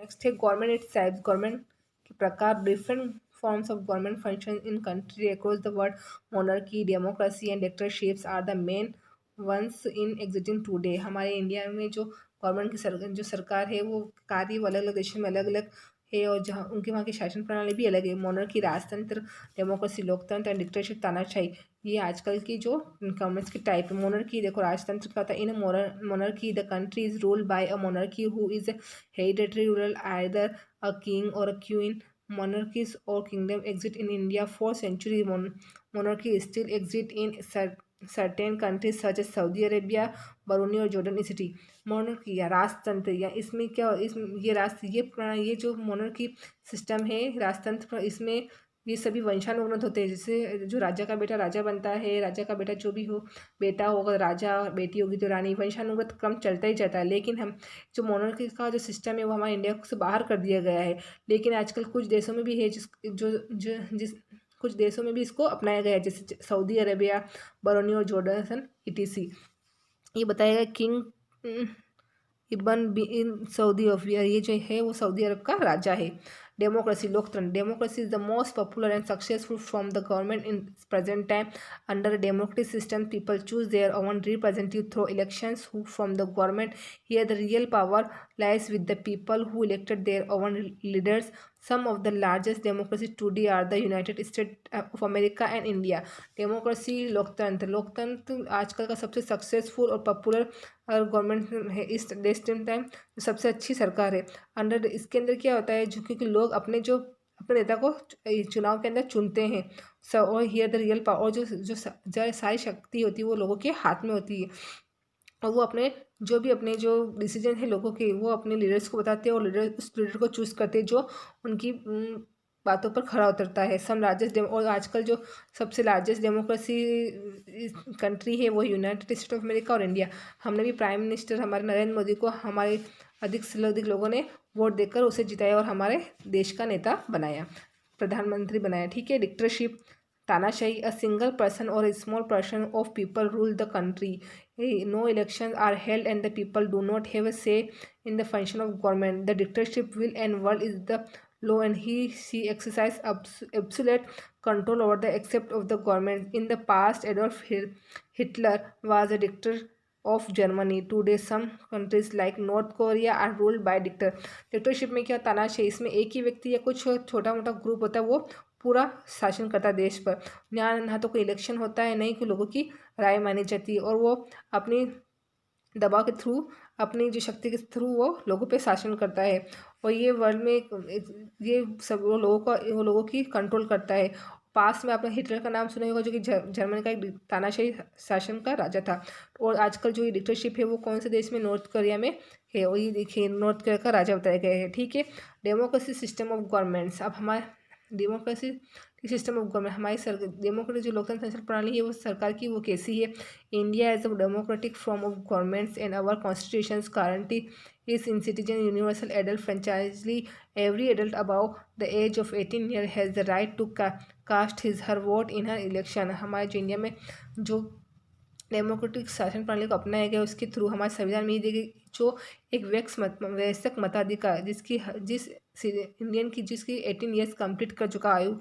Next है government its types. Government के प्रकार, different forms of government function in country across the world. Monarchy, democracy and dictatorships are the main ones in existing today. हमारे India में जो government की जो सरकार है वो कार्य वो अलग अलग देशों में अलग अलग है और जहाँ उनके वहाँ की शासन प्रणाली भी अलग है। मोनर्की राजतंत्र, डेमोक्रेसी लोकतंत्र एंड डिक्टेटरशिप तानाशाही, ये आजकल की जो गवर्नमेंट्स की टाइप है। मोनर्की देखो राजतंत्र का था, in monarchy the country is ruled by a monarchy who is hereditary ruler either a king or a queen. Monarchies or kingdom exist in India for centuries. Monarchy still exist in certain countries such as Saudi Arabia, Brunei और Jordan city. मोनर्की या राजतंत्र या इसमें क्या ये जो मोनर्की system है राजतंत्र, इसमें ये सभी वंशानुगत होते हैं। जैसे जो राजा का बेटा राजा बनता है, राजा का बेटा जो भी हो, बेटा होगा राजा, बेटी होगी तो रानी, वंशानुगत क्रम चलता ही जाता है। लेकिन हम जो मोनर्की का जो सिस्टम है वो हमारे इंडिया से बाहर कर दिया गया है। लेकिन आजकल कुछ देशों में भी है जिस कुछ देशों में भी इसको अपनाया गया है, जैसे सऊदी अरेबिया, बरौनी और जॉर्डन इटीसी. ये बताया गया किंग इबन बिन सऊदी अरबिया, ये जो है वो सऊदी अरब का राजा है. डेमोक्रेसी लोकतंत्र. Democracy is the most popular and successful from the government in present time. Under democratic system people choose their own representative through elections who from the government. Here the real power lies with the people who elected their own leaders. Some of the largest democracies today are the United States of America and India. Democracy लोकतंत्र. लोकतंत्र आजकल का सबसे successful और popular government है इस देश time, सबसे अच्छी सरकार है. अंडर इसके अंदर क्या होता है, जो क्योंकि लोग अपने नेता को चुनाव के अंदर चुनते हैं. और हियर द रियल पावर, जो सारी शक्ति होती है वो लोगों के हाथ में होती है और वो अपने जो डिसीजन है लोगों के वो अपने लीडर्स को बताते हैं और लीडर उस लीडर को चूज़ करते हैं जो उनकी बातों पर खरा उतरता है. और आजकल जो सबसे लार्जेस्ट डेमोक्रेसी कंट्री है वो यूनाइटेड स्टेट ऑफ अमेरिका और इंडिया. हमने भी प्राइम मिनिस्टर हमारे नरेंद्र मोदी को हमारे अधिक से अधिक लोगों ने वोट देकर उसे जिताया और हमारे देश का नेता बनाया, प्रधानमंत्री बनाया. ठीक है. डिक्टेटरशिप तानाशाही. अ सिंगल पर्सन और small person of people rule the country. No elections are held and the people do not have a say in the function of government. The dictatorship will and world is the law and she exercise absolute control over the accept of the government. In the past, Adolf Hitler was a dictator of Germany. Today, some countries like North Korea are ruled by dictatorship. में क्या तानाशाही, इसमें एक ही व्यक्ति या कुछ छोटा मोटा ग्रुप होता है वो पूरा शासन करता है देश पर. यहाँ ना तो कोई इलेक्शन होता है, नहीं कोई लोगों की राय मानी जाती है और वो अपनी दबाव के थ्रू, अपनी जो शक्ति के थ्रू वो लोगों पे शासन करता है. और ये वर्ल्ड में ये सब वो लोगों की कंट्रोल करता है. पास में आपने हिटलर का नाम सुना होगा, जो कि जर्मनी का एक तानाशाही शासन का राजा था. और आजकल जो ये डिक्टेटरशिप है वो कौन से देश में, नॉर्थ कोरिया में है. और ये देखिए नॉर्थ कोरिया का राजा बताया गया है. ठीक है. Democracy system of governments. अब हमारे डेमोक्रेसी सिस्टम ऑफ गवर्नमेंट, हमारी डेमोक्रेटिक जो लोकतंत्र शासन प्रणाली है वो सरकार की वो कैसी है. India as a democratic form of governments and our constitutions guarantee is in citizen universal adult franchisely. Every adult above the age of 18 year has the right to cast his her vote in her election. हमारे जो India में जो democratic शासन प्रणाली को अपनाया गया उसके थ्रू हमारे संविधान में ये देखिए जो एक वयस्क मताधिकार जिसकी 18 ईयर्स कंप्लीट कर चुका आयु,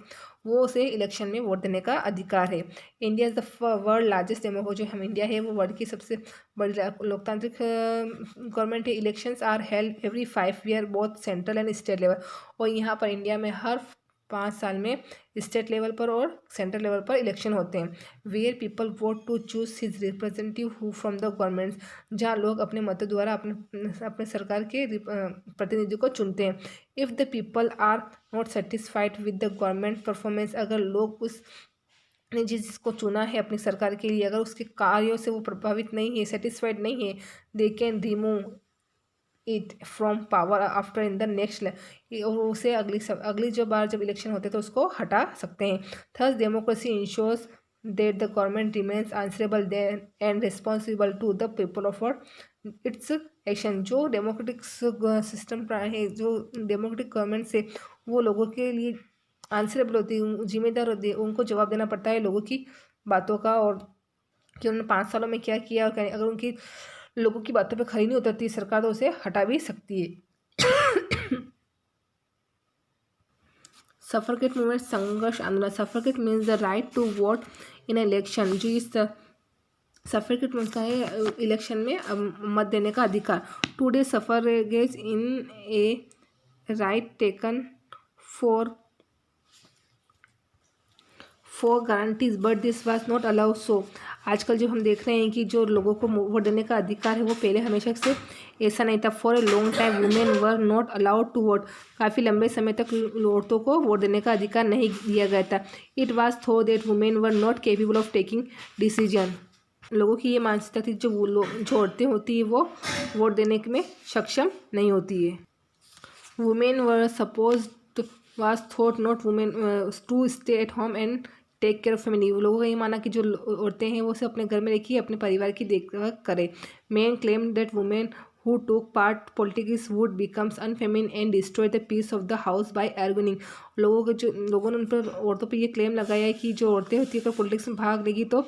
वो उसे इलेक्शन में वोट देने का अधिकार है. India is the world largest democracy. जो हम इंडिया है वो वर्ल्ड की सबसे बड़ी लोकतांत्रिक गवर्नमेंट है. Elections are held every 5 year both central and state level. और यहाँ पर इंडिया में हर 5 साल में स्टेट लेवल पर और सेंट्रल लेवल पर इलेक्शन होते हैं. Where people vote to choose his representative who from the government. जहाँ लोग अपने मतों द्वारा अपने सरकार के प्रतिनिधि को चुनते हैं. If the people are not satisfied with the government performance. अगर लोग ने जिसको चुना है अपनी सरकार के लिए, अगर उसके कार्यों से वो प्रभावित नहीं है, सेटिस्फाइड नहीं है, they can remove it from power after in the next. और उसे अगली जब इलेक्शन होते हैं तो उसको हटा सकते हैं. Thus democracy ensures that the government remains answerable and responsible to the people of its action. जो डेमोक्रेटिक सिस्टम है, जो डेमोक्रेटिक गवर्नमेंट से वो लोगों के लिए आंसरेबल होती है, जिम्मेदार होती है, उनको जवाब देना पड़ता है लोगों की बातों का और कि उन्होंने 5 सालों में क्या किया. और अगर उनकी लोगों की बातों पे खरी नहीं उतरती सरकार तो उसे हटा भी सकती है. सफरकेट मूवमेंट संघर्ष आंदोलन। Suffragette means the right to vote in election. जो इस सफरकेट मीन्स का है इलेक्शन में मत देने का अधिकार। Today suffrages in a right taken for guarantees but this was not allowed so. आजकल जो हम देख रहे हैं कि जो लोगों को वोट देने का अधिकार है वो पहले हमेशा से ऐसा नहीं था। For a long time women were not allowed to vote. काफ़ी लंबे समय तक औरतों को वोट देने का अधिकार नहीं दिया गया था। इट वाज थो that women were not capable of taking decision. लोगों की ये मानसिकता थी जो औरतें होती है वो वोट देने में सक्षम नहीं होती है। Women were supposed was thought not women to stay at home and take care of family. लोगों का ये माना कि जो औरतें हैं वो सिर्फ अपने घर में रखिए, अपने परिवार की देखभाल करें। Main claim that women who took part politics would becomes unfeminine and destroy the peace of the house by arguing। लोगों ने उन पर औरतों पर ये क्लेम लगाया है कि जो औरतें होती है अगर पॉलिटिक्स में भाग लेगी तो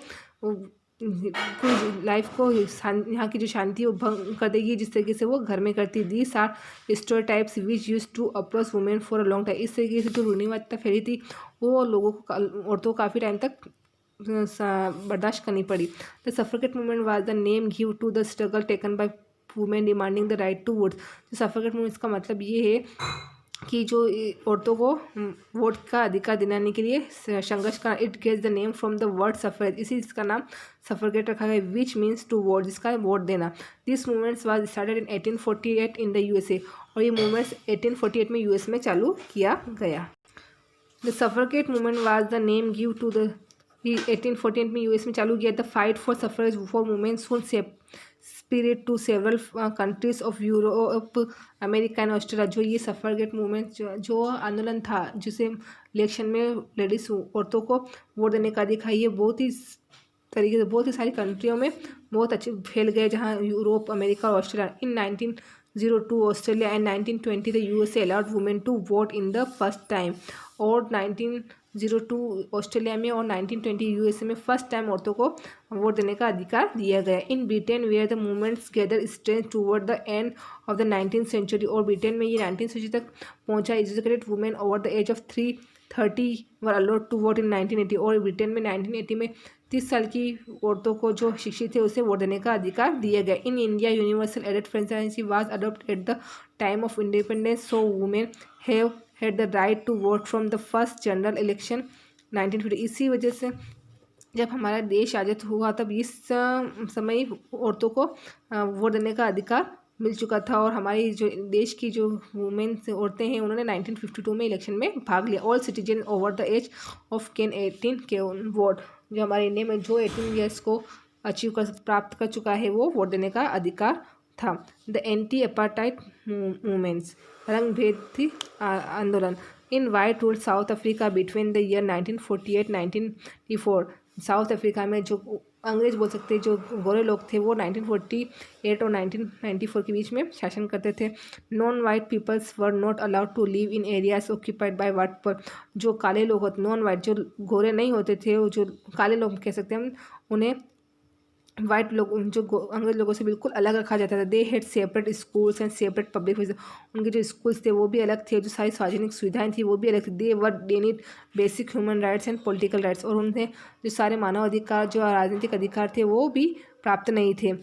लाइफ को यहाँ की जो शांति है वो भंग कर देगी, जिस तरीके से वो घर में करती। These are stereotypes which use to approach women for a long time. इस तरीके से जो रूढ़िवादिता फैली थी वो लोगों को औरतों को काफ़ी टाइम तक बर्दाश्त करनी पड़ी। The suffragette movement was the name give to the struggle taken by women demanding the right to vote. जो सफरकेट मूवमेंट का मतलब ये है कि जो औरतों को वोट का अधिकार दिलाने के लिए संघर्ष का। It gets the name from the word suffrage. इसी इसका नाम सफरगेट रखा गया, विच मीन्स टू वोट, जिसका वोट देना। This movements was started in 1848 in the USA. और ये मूवमेंट्स 1848 में यूएस में चालू किया गया। The suffragette movement was the name give to the 1848 में यूएस में चालू किया। The fight for suffrage for women soon spirit to several countries of Europe, America and Australia. जो ये सफरगेट मूवमेंट जो आंदोलन था जिसे इलेक्शन में लेडीज औरतों को वोट देने का अधिकार, ये बहुत ही तरीके से बहुत ही सारी कंट्रियों में बहुत अच्छे फैल गए, जहाँ यूरोप, अमेरिका और Australia. In 1902 Australia and 1920 the USA allowed women to vote in the first time. और 1902 ऑस्ट्रेलिया में और 1920 यूएसए में फर्स्ट टाइम औरतों को वोट देने का अधिकार दिया गया। In Britain where the movements gather strength toward the end of the 19th century. और ब्रिटेन में ये 19th सेंचुरी तक पहुंचा। Educated women over the age of 30 were allowed to vote in 1980। और ब्रिटेन में 1980 में 30 साल की औरतों को जो शिक्षित थे उसे वोट देने का अधिकार दिया गया। इन इंडिया यूनिवर्सल एडेड franchise was adopt at the time of independence, so women have had the right to vote from the first general election 1950। इसी वजह से जब हमारा देश आज़ाद हुआ तब इस समय औरतों को वोट देने का अधिकार मिल चुका था। और हमारी जो देश की जो वुमेन औरतें हैं उन्होंने 1952 में इलेक्शन में भाग लिया। All citizen over the age of can 18 के वोट। जो हमारे इंडिया में जो 18 ईयर्स को प्राप्त कर चुका है वो वोट देने का अधिकार था। द एंटी अपार्टाइड मूवमेंट्स, रंग भेद आंदोलन। In white rule south Africa between the year 1948-1994। South Africa में जो अंग्रेज बोल सकते हैं, जो गोरे लोग थे वो 1948 और 1994 के बीच में शासन करते थे। Non white peoples were not allowed to live in areas occupied by white people. जो काले लोग होते, नॉन वाइट, जो गोरे नहीं होते थे, वो जो काले लोग कह सकते हैं हम, उन्हें वाइट लोग जो अंग्रेज लोगों से बिल्कुल अलग रखा जाता था। They had separate schools and separate public. उनके जो स्कूल्स थे वो भी अलग थे, जो सारी सार्वजनिक सुविधाएं थी वो भी अलग थी। They were denied basic human rights and political rights. और उन्हें जो सारे मानव अधिकार, जो राजनीतिक अधिकार थे वो भी प्राप्त नहीं थे।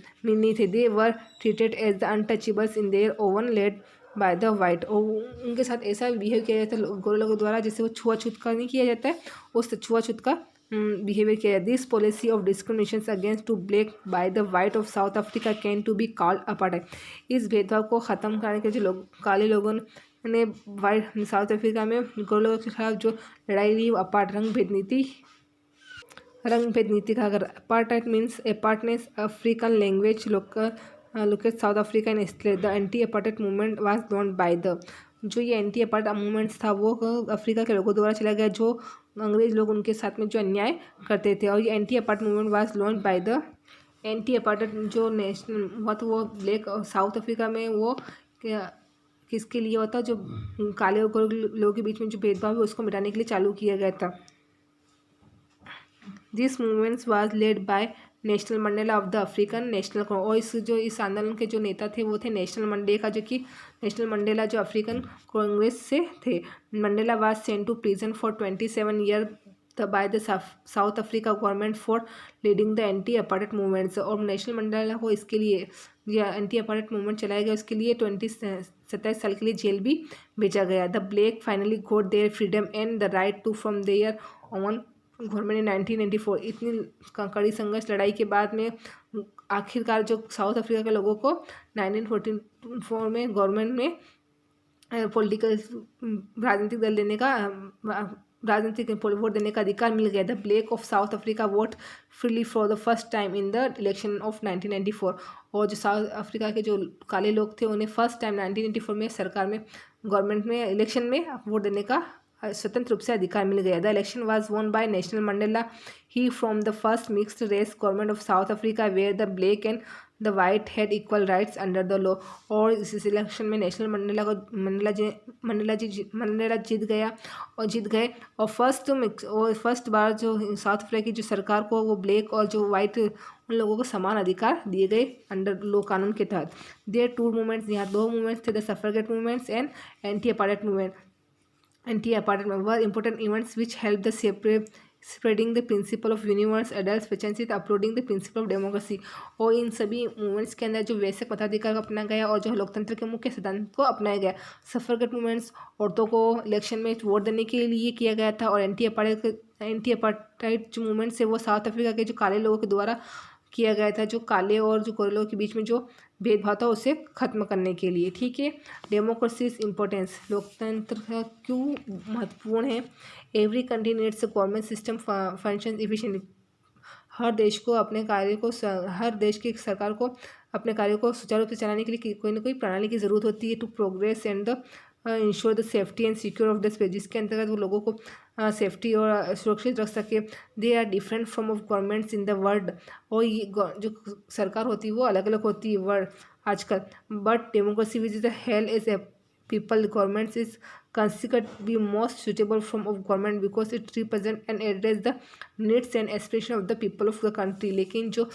They were treated as the untouchables in their own led by the white. और उनके साथ ऐसा बिहेव किया जाता है गोरे लोगों द्वारा जैसे वो छुआछूत का नहीं किया जाता है, उस छुआछूत का बिहेवियर किया जाए। This policy of discrimination against to black by the white of South Africa can to be called apartheid. इस भेदभाव को ख़त्म करने के जो लोग काले लोगों ने वाइट साउथ अफ्रीका में गोरे लोगों के खिलाफ जो लड़ाई ली अपार्ट रंग भेद नीति का। अगर apartheid means apartness African language locate South Africa in state. The anti apartheid movement was launch by the. जो ये एंटी अपार्टाइड मूवमेंट्स था वो अफ्रीका के लोगों द्वारा चला गया, जो अंग्रेज लोग उनके साथ में जो अन्याय करते थे। और ये anti apart movement was launch by the. Anti apartheid जो नेशनल हुआ तो वो ब्लैक साउथ अफ्रीका में वो किसके लिए होता, जो काले और गोरे लोगों के बीच में जो भेदभाव है उसको मिटाने के लिए चालू किया गया था। This movements was led by Nelson Mandela of the African national, और इस आंदोलन के जो नेता थे वो थे नेशनल मंडेला, जो कि नेशनल मंडेला जो अफ्रीकन कांग्रेस से थे। Mandela was sent to prison for 27 year by the South Africa government for leading the anti apartment movements, और नेशनल मंडेला को इसके लिए या एंटी अपार्टमेंट मूवमेंट चलाया गया, उसके लिए 27 साल के लिए जेल भी भेजा गया। The black finally got their freedom and the right to from their own government in 1994। इतनी कड़ी संघर्ष लड़ाई के बाद में आखिरकार जो साउथ अफ्रीका के लोगों को 1944 में गवर्नमेंट में पॉलिटिकल राजनीतिक दल देने का राजनीतिक वोट देने का अधिकार मिल गया। The black of South Africa vote freely for the first time in the election of 1994, और जो साउथ अफ्रीका के जो काले लोग थे उन्हें फर्स्ट टाइम 1994 में सरकार में गवर्नमेंट में इलेक्शन में वोट देने का स्वतंत्र रूप से अधिकार मिल गया। The election was won by Nelson Mandela he from the first mixed race government of South Africa where the black and the white had equal rights under the law, और इस इलेक्शन में नेशनल मंडेला जीत गए और first बार जो south Africa की जो सरकार को वो ब्लैक और जो वाइट उन लोगों को समान अधिकार दिए गए अंडर लॉ कानून के तहत। देयर टू मूवमेंट्स, यहाँ दो मूवमेंट्स थे, the suffragette movements and anti apartment movement. Anti-apartheid were important events which helped the spreading the principle of universal adult sufficiency, uploading the principle of democracy, और इन सभी movements के अंदर जो वैश्विक मताधिकार को अपनाया गया और जो लोकतंत्र के मुख्य सिद्धांत को अपनाया गया। सफरगेट मूवमेंट्स औरतों को इलेक्शन में वोट देने के लिए किया गया था, और एंटी अपार्टाइड जो मूवमेंट्स है वो साउथ अफ्रीका के जो काले लोगों के द्वारा किया गया था, जो काले और जो गोरे लोगों के बीच में जो भेदभाव था उसे खत्म करने के लिए। ठीक है, डेमोक्रेसी इज इम्पोर्टेंस, लोकतंत्र क्यों महत्वपूर्ण है। Every country needs a government system function efficiently, हर देश की सरकार को अपने कार्यों को सुचारू रूप से चलाने के लिए कोई ना कोई प्रणाली की ज़रूरत होती है। To progress and the ensure the safety and secure of the space, जिसके अंतर्गत वो लोगों को सेफ्टी और सुरक्षित रख सके। They are different from of governments in the world, और ये जो सरकार होती है वो अलग अलग होती है वर्ल्ड आजकल। But democracy which is the hell is a people governments is considered to be most suitable form of government because it represent and address the needs and aspiration of the people of the country। लेकिन जो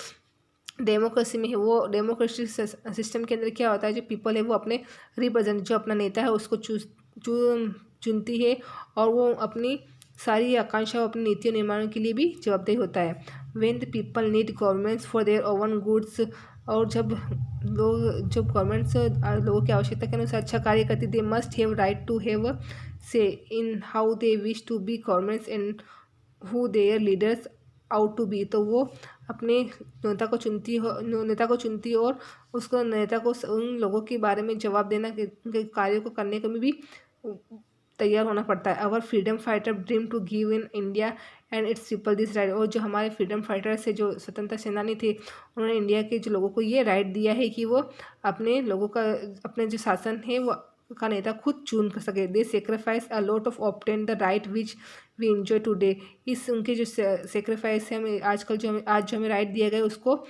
democracy में है वो democracy system के अंदर क्या होता है, जो पीपल है वो अपने रिप्रेजेंट जो अपना नेता है उसको चुनती है, और वो अपनी सारी आकांक्षा अपनी नीतियों निर्माण के लिए भी जवाबदेह होता है। When the people need governments for their own goods, और जब गवर्नमेंट्स लोगों की आवश्यकता के अनुसार अच्छा कार्य करती, they must have right to have say in how they wish to be governments and who their leaders ought to be, तो वो अपने नेता को चुनती और उसको नेता को उन लोगों के बारे में जवाब देना के कार्यों को करने के में भी तैयार होना पड़ता है। Our freedom fighter dream to give in India and it's people this right, और जो हमारे फ्रीडम फाइटर्स है जो स्वतंत्रता सेनानी थे उन्होंने इंडिया के जो लोगों को ये राइट दिया है कि वो अपने लोगों का अपने जो शासन है वो का नेता खुद चुन कर सके। They sacrifice a lot of obtain the right which we enjoy today, इस उनके जो सेक्रीफाइस है हमें आजकल जो हमें राइट दिया गया उसको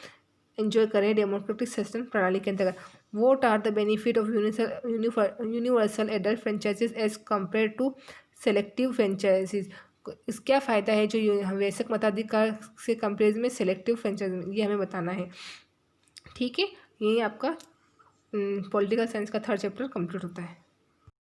एंजॉय करें डेमोक्रेटिक सिस्टम प्रणाली के अंतर्गत। What are the benefit of universal adult franchises as compare to selective franchises, इसका फ़ायदा है जो वैश्विक मताधिकार से कंपेरिजन में सेलेक्टिव फ्रेंचाइज, ये हमें बताना है। ठीक है, यही आपका पॉलिटिकल साइंस का 3rd चैप्टर कंप्लीट होता है।